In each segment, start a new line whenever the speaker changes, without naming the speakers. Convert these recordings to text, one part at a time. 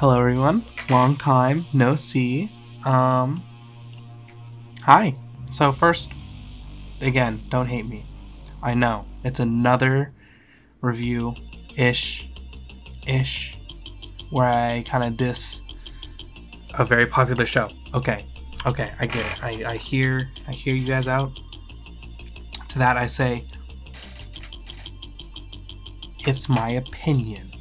Hello everyone, long time no see. Hi. So first, again, don't hate me. I know, it's another review-ish, where I kind of diss a very popular show. Okay, I get it. I hear you guys out. To that I say, it's my opinion.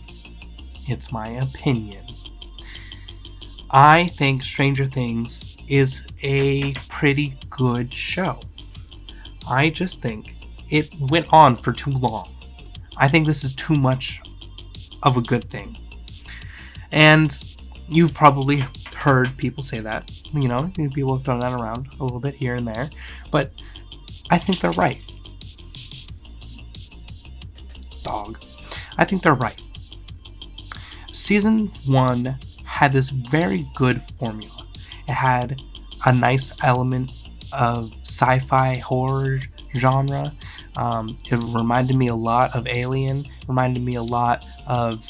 I think Stranger Things is a pretty good show. I just think it went on for too long. I think this is too much of a good thing. And you've probably heard people say that. You know, people have thrown that around a little bit here and there. But I think they're right. Dog. I think they're right. Season 1 had this very good formula. It had a nice element of sci-fi horror genre. It reminded me a lot of Alien. Reminded me a lot of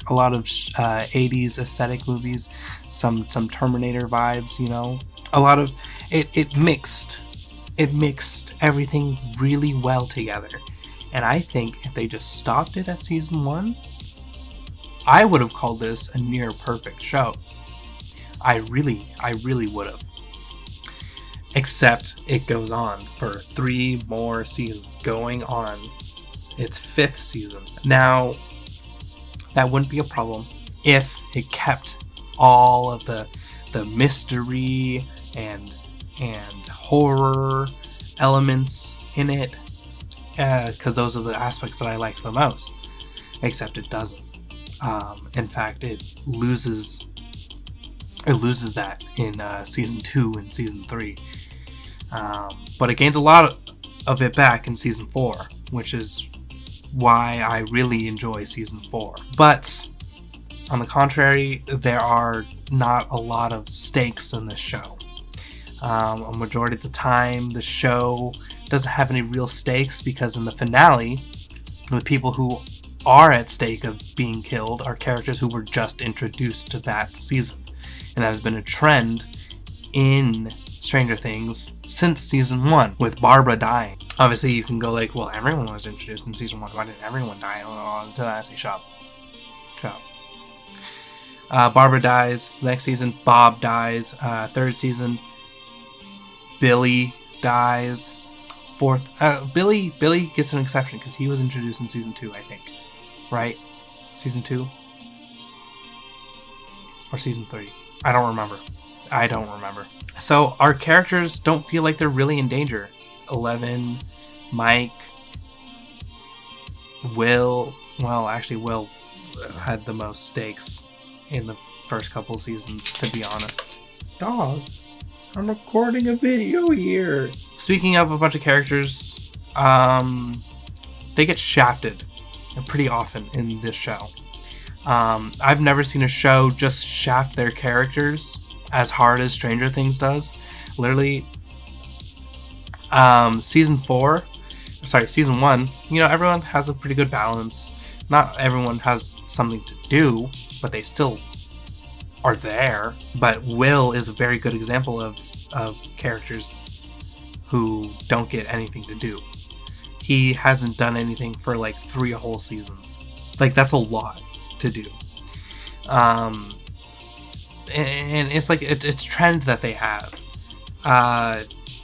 80s aesthetic movies. Some Terminator vibes. You know, a lot of it mixed everything really well together. And I think if they just stopped it at season 1, I would have called this a near perfect show. I really would have. Except it goes on for 3 more seasons, going on its 5th season. Now, that wouldn't be a problem if it kept all of the mystery and horror elements in it, because those are the aspects that I like the most. Except it doesn't. In fact, it loses that in season 2 and season 3. But it gains a lot of it back in season 4, which is why I really enjoy season 4. But on the contrary, there are not a lot of stakes in this show. A majority of the time, the show doesn't have any real stakes because in the finale, the people who are at stake of being killed are characters who were just introduced to that season. And that has been a trend in Stranger Things since season 1, with Barbara dying. Obviously, you can go like, well, everyone was introduced in season 1. Why didn't everyone die? Until I say, shut up. Barbara dies. Next season, Bob dies. 3rd season, Billy dies. 4th, Billy gets an exception because he was introduced in season 2, I think. Right? Season 2? Or season 3? I don't remember. So our characters don't feel like they're really in danger. 11, Mike, Will. Well, actually, Will had the most stakes in the first couple seasons, to be honest. Dog, I'm recording a video here. Speaking of a bunch of characters, they get shafted pretty often in this show. I've never seen a show just shaft their characters as hard as Stranger Things does. Literally, season 1, you know, everyone has a pretty good balance. Not everyone has something to do, but they still are there. But Will is a very good example of characters who don't get anything to do. He hasn't done anything for like 3 whole seasons. Like, that's a lot to do. And it's like it's a trend that they have.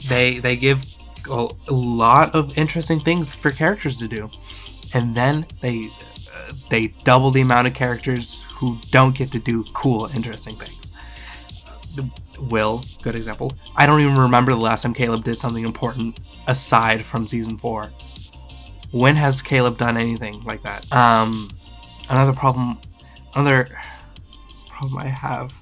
They give a lot of interesting things for characters to do, and then they double the amount of characters who don't get to do cool, interesting things. Will, good example. I don't even remember the last time Caleb did something important aside from season 4. When has Caleb done anything like that? Another problem I have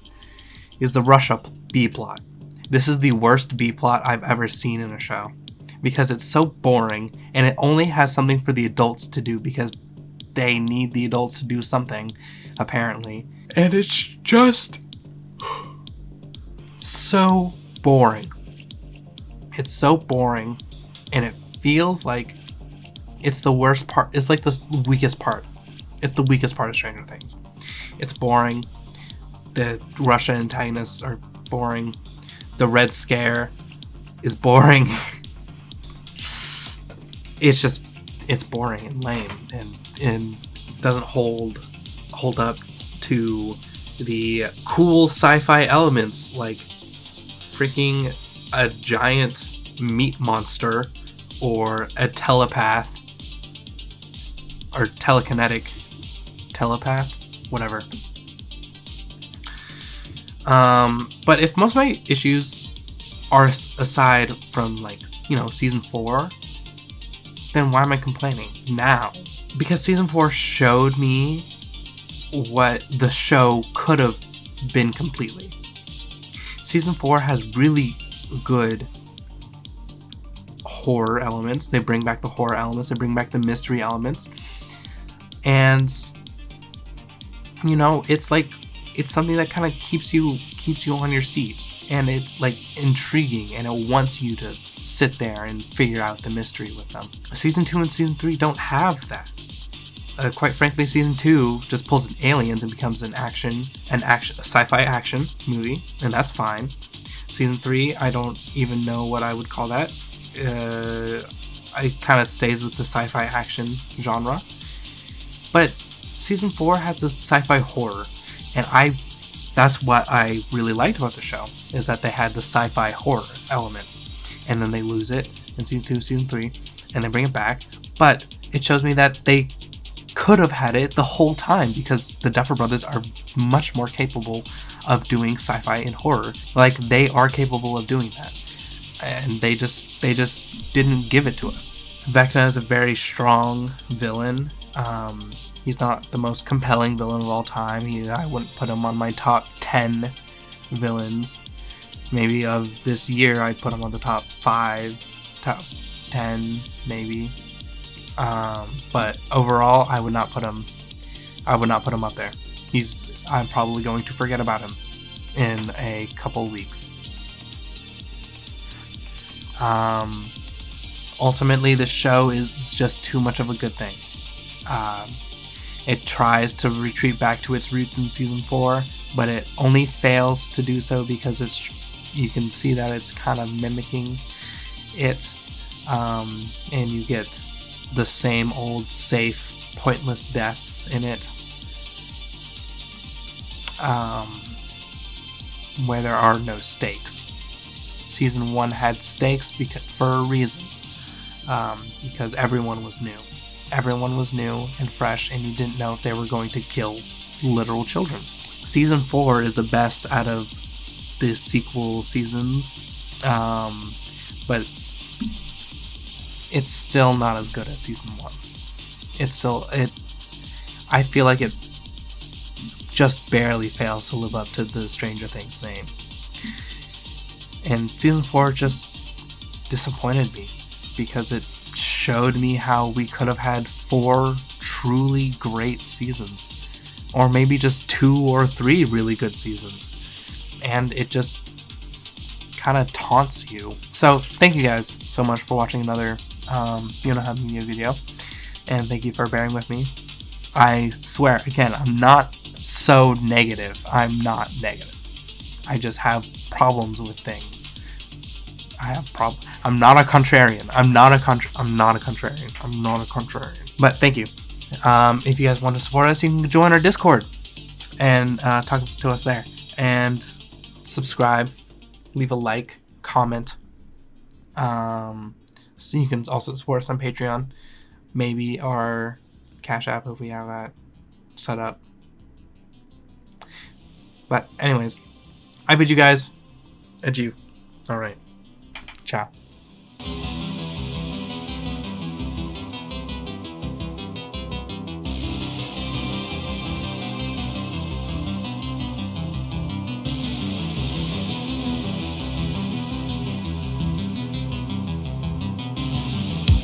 is the rush-up B-plot. This is the worst B-plot I've ever seen in a show because it's so boring and it only has something for the adults to do because they need the adults to do something, apparently. And it's just so boring. It's so boring and it feels like it's the worst part. It's like the weakest part It's the weakest part of Stranger Things. It's boring. The Russia antagonists are boring. The Red Scare is boring. It's boring and lame and doesn't hold up to the cool sci-fi elements like freaking a giant meat monster or a telepath or telekinetic telepath, whatever. But if most of my issues are aside from, like, you know, season 4, then why am I complaining now? Because season 4 showed me what the show could have been completely. Season 4 has really good horror elements. They bring back the horror elements. They bring back the mystery elements. And, you know, it's like, it's something that kind of keeps you on your seat. And it's, like, intriguing. And it wants you to sit there and figure out the mystery with them. Season 2 and Season 3 don't have that. Quite frankly, Season 2 just pulls in aliens and becomes a sci-fi action movie. And that's fine. Season 3, I don't even know what I would call that. It kind of stays with the sci-fi action genre. But Season 4 has this sci-fi horror. And that's what I really liked about the show, is that they had the sci-fi horror element. And then they lose it in Season 2, Season 3, and they bring it back. But it shows me that they could have had it the whole time, because the Duffer Brothers are much more capable of doing sci-fi and horror. Like, they are capable of doing that. And they just didn't give it to us. Vecna is a very strong villain. He's not the most compelling villain of all time. I wouldn't put him on my top 10 villains. Maybe of this year, I'd put him on the top 5, top 10, maybe. But overall, I would not put him up there. I'm probably going to forget about him in a couple weeks. Ultimately, the show is just too much of a good thing. It tries to retreat back to its roots in Season 4, but it only fails to do so because you can see that it's kind of mimicking it, and you get the same old safe, pointless deaths in it, where there are no stakes. Season 1 had stakes for a reason, because everyone was new. Everyone was new and fresh, and you didn't know if they were going to kill literal children. Season 4 is the best out of the sequel seasons, but it's still not as good as Season 1. I feel like it just barely fails to live up to the Stranger Things name. And Season 4 just disappointed me, because it showed me how we could have had 4 truly great seasons, or maybe just 2 or 3 really good seasons, and it just kind of taunts you. So thank you guys so much for watching another You Know How to Media video, and thank you for bearing with me. I swear, again, I'm not so negative. I'm not negative. I just have problems with things. I'm not a contrarian. I'm not a contrarian. But thank you. If you guys want to support us, you can join our Discord and talk to us there. And subscribe, leave a like, comment. So you can also support us on Patreon. Maybe our Cash App if we have that set up. But anyways, I bid you guys adieu. All right. Ciao.